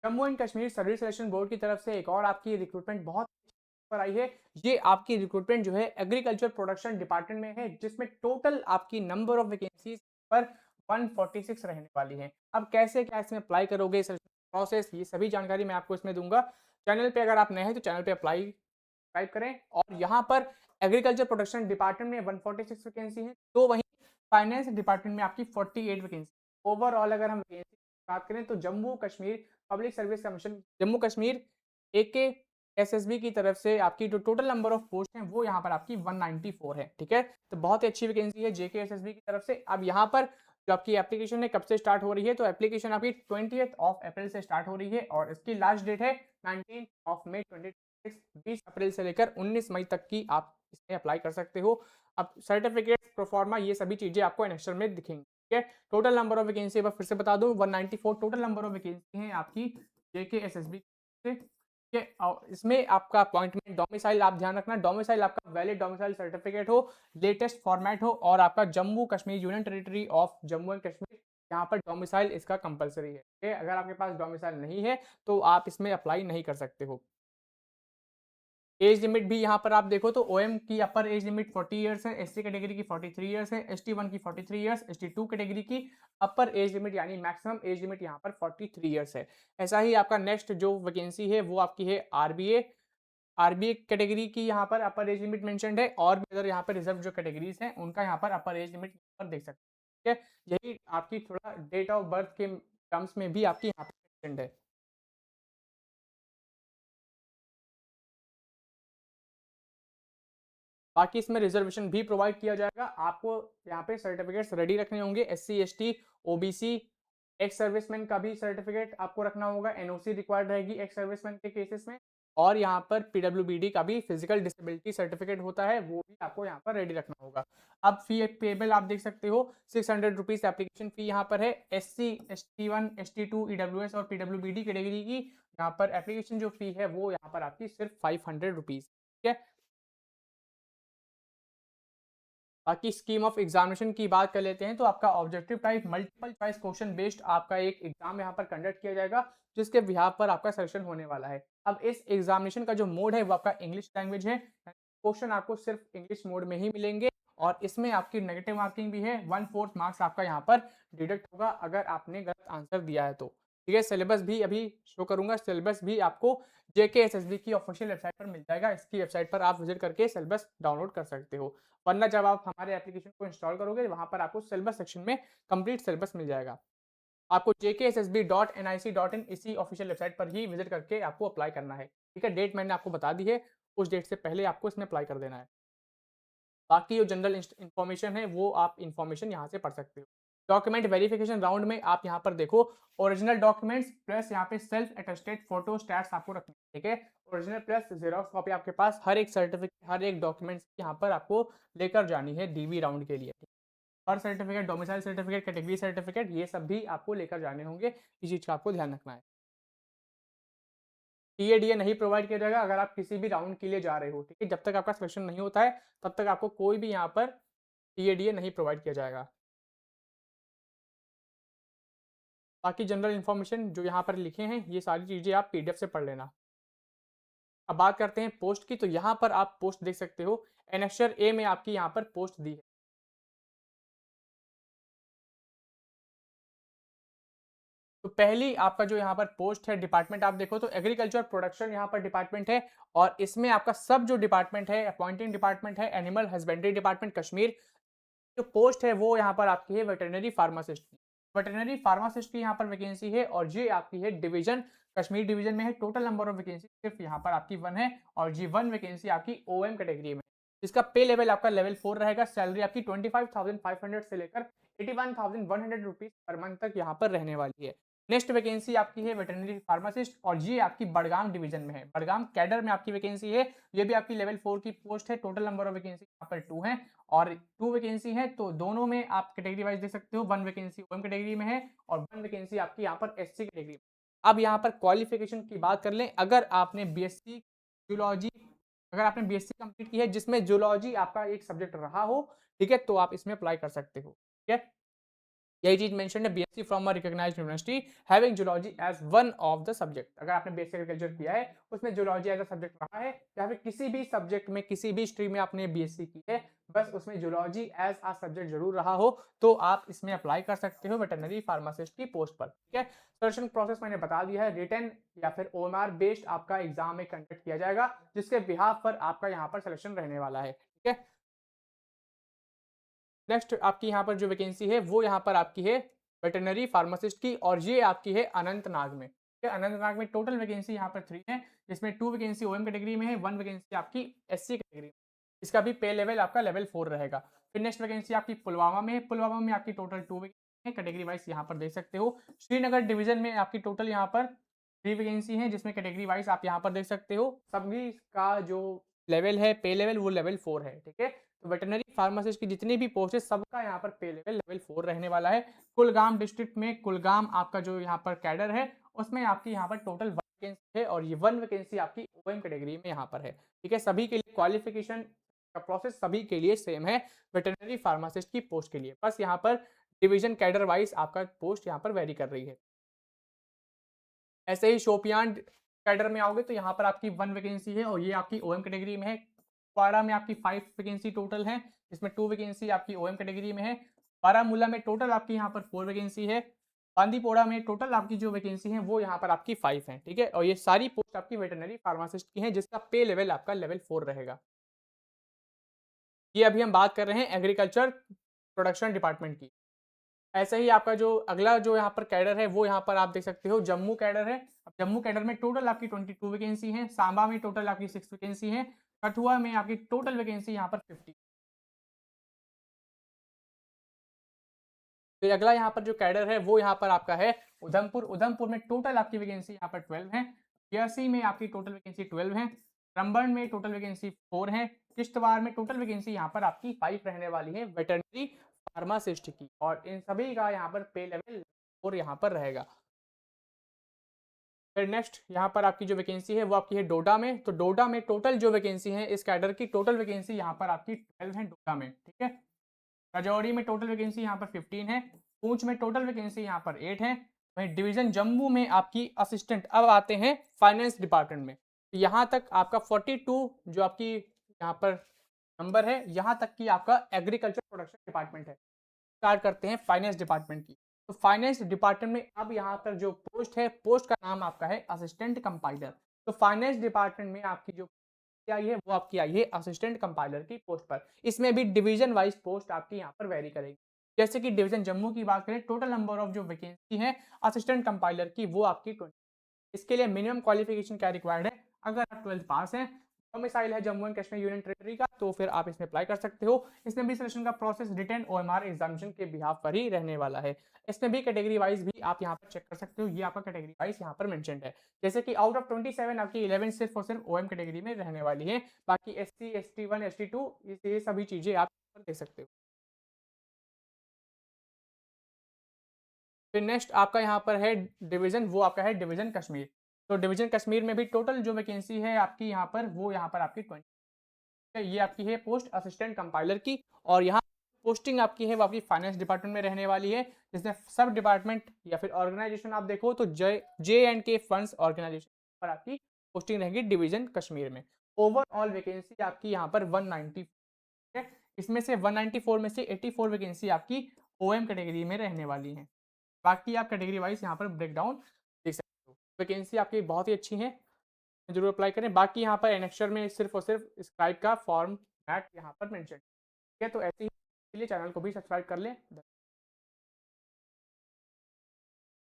Jammu and Kashmir service selection board की तरफ से एक और आपकी रिक्रूटमेंट बहुत पर आई है। ये आपकी रिक्रूटमेंट जो है एग्रीकल्चर प्रोडक्शन डिपार्टमेंट में है, जिसमें टोटल आपकी नंबर ऑफ वैकेंसीज पर 146 रहने वाली है। अब कैसे क्या इसमें अप्लाई करोगे, प्रोसेस, ये सभी जानकारी मैं आपको इसमें दूंगा। चैनल पे अगर आप नए हैं तो चैनल पे अप्लाई टाइप करें। और यहाँ पर एग्रीकल्चर प्रोडक्शन डिपार्टमेंट में 146 वैकेंसी है, तो वहीं फाइनेंस डिपार्टमेंट में आपकी 48 वैकेंसी। ओवरऑल अगर हम वैकेंसी की बात करें तो Jammu Kashmir public service commission, Jammu Kashmir AK SSB की तरफ से आपकी जो टोटल नंबर ऑफ पोस्ट हैं वो यहाँ पर आपकी 194 है। ठीक है, तो बहुत ही अच्छी वैकेंसी है जेके एसएसबी की तरफ से। अब यहाँ पर जो आपकी एप्लीकेशन है कब से स्टार्ट हो रही है, तो एप्लीकेशन आपकी 20th ऑफ अप्रैल से स्टार्ट हो रही है और इसकी लास्ट डेट है 19 ऑफ मई 20 अप्रैल से लेकर 19 मई तक की आप इसमें अप्लाई कर सकते हो। अब सर्टिफिकेट, प्रोफार्मा, ये सभी चीजें आपको एनेक्स्टर में दिखेंगी। ठीक है, टोटल नंबर ऑफ वैकेंसी फिर से बता दूं 194 टोटल नंबर ऑफ वैकेंसी है आपकी जेके एसएसबी से। ठीक है, और इसमें आपका अपॉइंटमेंट डोमिसाइल आप ध्यान रखना, डोमिसाइल आपका वैलिड डोमिसाइल सर्टिफिकेट हो, लेटेस्ट फॉर्मेट हो और आपका Jammu Kashmir union territory of Jammu and Kashmir यहाँ पर डोमिसाइल इसका कंपलसरी है। ठीक है, अगर आपके पास डोमिसाइल नहीं है तो आप इसमें अप्लाई नहीं कर सकते हो। एज लिमिट भी यहाँ पर आप देखो तो ओएम की अपर एज लिमिट 40 इयर्स है, एससी कैटेगरी की 43 इयर्स है, एसटी 1 की 43 इयर्स, एसटी 2 कैटेगरी की अपर एज लिमिट यानी मैक्सिमम एज लिमिट यहाँ पर 43 इयर्स है। ऐसा ही आपका नेक्स्ट जो वैकेंसी है वो आपकी है आरबीए, आरबीए कैटेगरी की यहाँ पर अपर एज लिमिट मेंशन्ड है। और भी अगर यहाँ पर रिजर्व जो कैटेगरीज हैं उनका यहाँ पर अपर एज लिमिट पर देख सकते हैं। ठीक है, यही आपकी थोड़ा डेट ऑफ बर्थ के टर्म्स में भी आपकी यहाँ पर मेंशन्ड है। बाकी इसमें रिजर्वेशन भी प्रोवाइड किया जाएगा। आपको यहाँ पे सर्टिफिकेट्स रेडी रखने होंगे, SC ST OBC, ex serviceman का भी सर्टिफिकेट आपको रखना होगा, एनओसी रिक्वायर्ड रहेगी एक्स सर्विसमैन के केसेस में। और यहाँ पर पीडब्ल्यूबीडी का भी फिजिकल डिसेबिलिटी सर्टिफिकेट होता है, वो भी आपको यहाँ पर रेडी रखना होगा। अब फी पेबल आप देख सकते हो 600 रुपीज एप्लीकेशन फी यहाँ पर है। एससी एसटी 1 एसटी 2 ईडब्ल्यूएस और पीडब्ल्यूबीडी कैटेगरी की यहाँ पर एप्लीकेशन जो फी है वो यहाँ पर आपकी सिर्फ 500 रुपीज। ठीक है, बाकी स्कीम ऑफ एग्जामिनेशन की बात कर लेते हैं तो आपका objective type multiple choice question based आपका एक एग्जाम यहाँ पर कंडक्ट किया जाएगा, जिसके बिहार पर आपका सिलेक्शन होने वाला है। अब इस एग्जामिनेशन का जो मोड है वो आपका इंग्लिश लैंग्वेज है, क्वेश्चन आपको सिर्फ इंग्लिश मोड में ही मिलेंगे। और इसमें आपकी नेगेटिव मार्किंग भी है, 1/4 मार्क्स आपका यहाँ पर डिडक्ट होगा अगर आपने गलत आंसर दिया है तो। ठीक है, सिलेबस भी अभी शो करूंगा, सिलेबस भी आपको जेकेएसएसबी की ऑफिशियल वेबसाइट पर मिल जाएगा। इसकी वेबसाइट पर आप विजिट करके सिलेबस डाउनलोड कर सकते हो, वरना जब आप हमारे एप्लीकेशन को इंस्टॉल करोगे वहां पर आपको सिलेबस सेक्शन में कंप्लीट सिलेबस मिल जाएगा। आपको jkssb.nic.in इसी ऑफिशियल वेबसाइट पर ही विजिट करके आपको अप्लाई करना है। ठीक है, डेट मैंने आपको बता दी है, उस डेट से पहले आपको इसमें अप्लाई कर देना है। बाकी जो जनरल इन्फॉर्मेशन है वो आप इन्फॉर्मेशन यहाँ से पढ़ सकते हो। डॉक्यूमेंट वेरिफिकेशन राउंड में आप यहाँ पर देखो ओरिजिनल डॉक्यूमेंट्स प्लस यहाँ पे सेल्फ अटेस्टेड फोटो स्टैट्स आपको रखने हैं। ठीक है, ओरिजिनल प्लस जेरोक्स कॉपी आपके पास हर एक सर्टिफिकेट, हर एक डॉक्यूमेंट्स यहाँ पर आपको लेकर जानी है डीवी राउंड के लिए। Birth certificate, domicile certificate, category certificate, ये सब भी आपको लेकर जाने होंगे, इस चीज का आपको ध्यान रखना है। टीएडीए नहीं प्रोवाइड किया जाएगा अगर आप किसी भी राउंड के लिए जा रहे हो। ठीक है, जब तक आपका सिलेक्शन नहीं होता है तब तक आपको कोई भी यहाँ पर टीएडीए नहीं प्रोवाइड किया जाएगा। बाकी जनरल इन्फॉर्मेशन जो यहाँ पर लिखे हैं ये सारी चीज़ें आप पीडीएफ से पढ़ लेना। अब बात करते हैं पोस्ट की, तो यहाँ पर आप पोस्ट देख सकते हो, एनेक्स्चर ए में आपकी यहाँ पर पोस्ट दी है। तो पहली आपका जो यहाँ पर पोस्ट है डिपार्टमेंट आप देखो तो एग्रीकल्चर प्रोडक्शन यहाँ पर डिपार्टमेंट है। और इसमें आपका सब जो डिपार्टमेंट है, अपॉइंटिंग डिपार्टमेंट है एनिमल हस्बेंड्री डिपार्टमेंट कश्मीर। जो पोस्ट है वो यहाँ पर आपकी है वेटरनरी फार्मासिस्ट की। वेटरनरी फार्मासिस्ट की यहाँ पर वैकेंसी है और ये आपकी है डिवीजन कश्मीर डिवीजन में है। टोटल नंबर ऑफ वैकेंसी सिर्फ यहाँ पर आपकी 1 है और जी 1 वैकेंसी आपकी ओएम कैटेगरी में। इसका पे लेवल आपका लेवल 4 रहेगा। सैलरी आपकी 25,500 से लेकर 81,100 रुपीज पर मंथ तक यहाँ पर रहने वाली है। नेक्स्ट वैकेंसी आपकी है वेटरनरी फार्मासिस्ट और ये आपकी बड़गाम डिवीजन में है, बड़गाम कैडर में आपकी वैकेंसी है। ये भी आपकी लेवल 4 की पोस्ट है। टोटल नंबर ऑफ वैकेंसी यहाँ पर 2 है और 2 वैकेंसी है, तो दोनों में आप कैटेगरी वाइज देख सकते हो। 1 वैकेंसी ओएम कैटेगरी में है और 1 वैकेंसी आपकी यहाँ पर एससी कैटेगरी में। अब यहाँ पर क्वालिफिकेशन की बात कर लें, अगर आपने बीएससी जूलॉजी, अगर आपने बीएससी कंप्लीट की है जिसमें जूलॉजी आपका एक सब्जेक्ट रहा हो, ठीक है, तो आप इसमें अप्लाई कर सकते हो। ठीक है, यही चीज मेंशन है, BSc from a recognised university having zoology as one of the subject. अगर आपने बीएससी एग्रीकल्चर किया है, उसमें जूलॉजी एज अ सब्जेक्ट रहा है, या फिर किसी भी सब्जेक्ट में किसी भी स्ट्रीम में आपने बीएससी की है, बस उसमें जूलॉजी एज अ सब्जेक्ट जरूर रहा हो, तो आप इसमें अप्लाई कर सकते हो वेटरनरी फार्मासिस्ट की पोस्ट पर। ठीक है, सिलेक्शन प्रोसेस मैंने बता दिया है, रिटन या फिर ओएमआर बेस्ड आपका एग्जाम में कंडक्ट किया जाएगा, जिसके बिहाफ पर आपका यहाँ पर सिलेक्शन रहने वाला है। ठीक है, नेक्स्ट आपकी यहाँ पर जो वैकेंसी है वो यहाँ पर आपकी है वेटरनरी फार्मासिस्ट की, और ये आपकी है अनंतनाग में। अनंतनाग में टोटल वैकेंसी यहाँ पर 3 है, जिसमें 2 वैकेंसी ओएम कैटेगरी में है, 1 वैकेंसी आपकी एससी कैटेगरी में। इसका भी पे लेवल आपका लेवल 4 रहेगा। फिर नेक्स्ट वैकेंसी आपकी पुलवामा में है, पुलवामा में आपकी टोटल 2 वैकेंसी है, कैटेगरी वाइज यहाँ पर देख सकते हो। श्रीनगर डिवीजन में आपकी टोटल यहाँ पर 3 वैकेंसी है, जिसमें कैटेगरी वाइज आप यहाँ पर देख सकते हो। सभी का जो लेवल है पे लेवल वो लेवल 4 है। ठीक है, तो वेटरनरी फार्मासिस्ट की जितनी भी पोस्ट है सबका यहाँ पर पे लेवल लेवल 4 रहने वाला है। कुलगाम डिस्ट्रिक्ट में कुलगाम आपका जो यहाँ पर कैडर है, उसमें आपकी यहाँ पर टोटल 1 वैकेंसी है, और ये 1 वैकेंसी आपकी ओएम कैटेगरी में यहाँ पर है। ठीक है, सभी के लिए क्वालिफिकेशन का प्रोसेस सभी के लिए सेम है वेटरनरी फार्मासिस्ट की पोस्ट के लिए, बस यहाँ पर डिवीजन कैडर वाइज आपका पोस्ट यहाँ पर वेरी कर रही है। ऐसे ही शोपियान कैडर में आओगे तो यहाँ पर आपकी 1 वैकेंसी है, और ये आपकी ओएम कैटेगरी में है। कुपवाड़ा में आपकी 5 वैकेंसी टोटल है, जिसमें 2 वैकेंसी आपकी ओएम कैटेगरी में है। बारामूला में टोटल आपकी यहाँ पर 4 वैकेंसी है। बांदीपोड़ा में टोटल आपकी जो वैकेंसी है वो यहाँ पर आपकी 5 है। ठीक है, और ये सारी पोस्ट आपकी वेटरनरी फार्मासिस्ट की है, जिसका पे लेवल आपका लेवल 4 रहेगा। ये अभी हम बात कर रहे हैं एग्रीकल्चर प्रोडक्शन डिपार्टमेंट की। ऐसे ही आपका जो अगला जो यहाँ पर कैडर है वो यहाँ पर आप देख सकते हो जम्मू कैडर है। अब जम्मू कैडर में टोटल आपकी 22 वैकेंसी है, सांबा में टोटल आपकी 6 वैकेंसी है, कठुआ में आपकी टोटल वैकेंसी यहाँ पर 50। फिर अगला यहाँ पर जो कैडर है वो यहाँ पर आपका है उधमपुर। उधमपुर में टोटल आपकी वैकेंसी यहाँ पर 12 है। रियासी में आपकी टोटल वैकेंसी 12 है। रंबन में टोटल वैकेंसी 4 है। किश्तवाड़ में टोटल वैकेंसी यहाँ पर आपकी 5 रहने वाली है वेटरनरी फार्मासिस्ट की, और इन सभी का यहाँ पर पे लेवल 4 यहाँ पर रहेगा। फिर नेक्स्ट यहाँ पर आपकी जो वैकेंसी है वो आपकी है डोडा में। तो डोडा में टोटल जो वैकेंसी है इस कैडर की टोटल वैकेंसी यहाँ पर आपकी 12 है डोडा में। ठीक है, राजौरी में टोटल वैकेंसी यहाँ पर 15 है। पूंछ में टोटल वैकेंसी यहाँ पर 8 है। वहीं डिवीजन जम्मू में आपकी असिस्टेंट अब आते हैं फाइनेंस डिपार्टमेंट में। तो यहाँ तक आपका 42 जो आपकी यहाँ पर नंबर है, यहाँ तक की आपका एग्रीकल्चर प्रोडक्शन डिपार्टमेंट है। स्टार्ट करते हैं फाइनेंस डिपार्टमेंट की। तो फाइनेंस डिपार्टमेंट में अब यहाँ पर जो पोस्ट है, पोस्ट का नाम आपका है असिस्टेंट कंपाइलर। तो फाइनेंस डिपार्टमेंट में आपकी जो आई है वो आपकी आई है असिस्टेंट कंपाइलर की पोस्ट पर। इसमें भी डिवीजन वाइज पोस्ट आपकी यहाँ पर वेरी करेगी। जैसे कि डिवीजन जम्मू की बात करें, टोटल नंबर ऑफ जो वैकेंसी है असिस्टेंट कंपाइलर की वो आपकी 20। इसके लिए मिनिमम क्वालिफिकेशन क्या रिक्वायर्ड है, अगर आप 12th पास हैं, डोमिसाइल है Jammu and Kashmir union territory का, तो फिर आप इसमें अप्लाई कर सकते हो। इसमें भी सिलेक्शन का प्रोसेस रिटन ओएमआर एग्जामिनेशन के बिहाफ पर ही रहने वाला है। इसमें भी कैटेगरी वाइज भी आप यहाँ पर चेक कर सकते हो, ये आपका कैटेगरी वाइज यहाँ पर मेंशन्ड है। जैसे कि आउट ऑफ 27 आपकी 11 सिर्फ और सिर्फ ओएम कैटेगरी में रहने वाली है, बाकी एससी ST1 ST2 ये सभी चीजें आप देख सकते हो। फिर नेक्स्ट आपका यहाँ पर है डिवीजन, वो आपका है डिवीजन कश्मीर। तो डिवीजन कश्मीर में भी टोटल जो वैकेंसी है आपकी यहाँ पर वो यहाँ पर आपकी 20, ये आपकी है पोस्ट असिस्टेंट कंपाइलर की। और यहाँ पोस्टिंग आपकी है वो आपकी फाइनेंस डिपार्टमेंट में रहने वाली है, जिसमें सब डिपार्टमेंट या फिर ऑर्गेनाइजेशन आप देखो तो J&K फंड्स ऑर्गेनाइजेशन पर आपकी पोस्टिंग रहेगी डिवीजन कश्मीर में। ओवरऑल वैकेंसी आपकी यहाँ पर 190 है, इसमें से 194 में से 84 वैकेंसी आपकी ओएम कैटेगरी में रहने वाली है। बाकी आप कैटेगरी वाइज यहाँ पर ब्रेकडाउन देख सकते हो। वैकेंसी आपकी बहुत ही अच्छी है, जरूर अप्लाई करें। बाकी यहाँ पर एनेक्चर में सिर्फ और सिर्फ स्क्राइब का फॉर्म मैट यहाँ पर मेंशन है। ठीक है, तो ऐसे ही चैनल को भी सब्सक्राइब कर लें।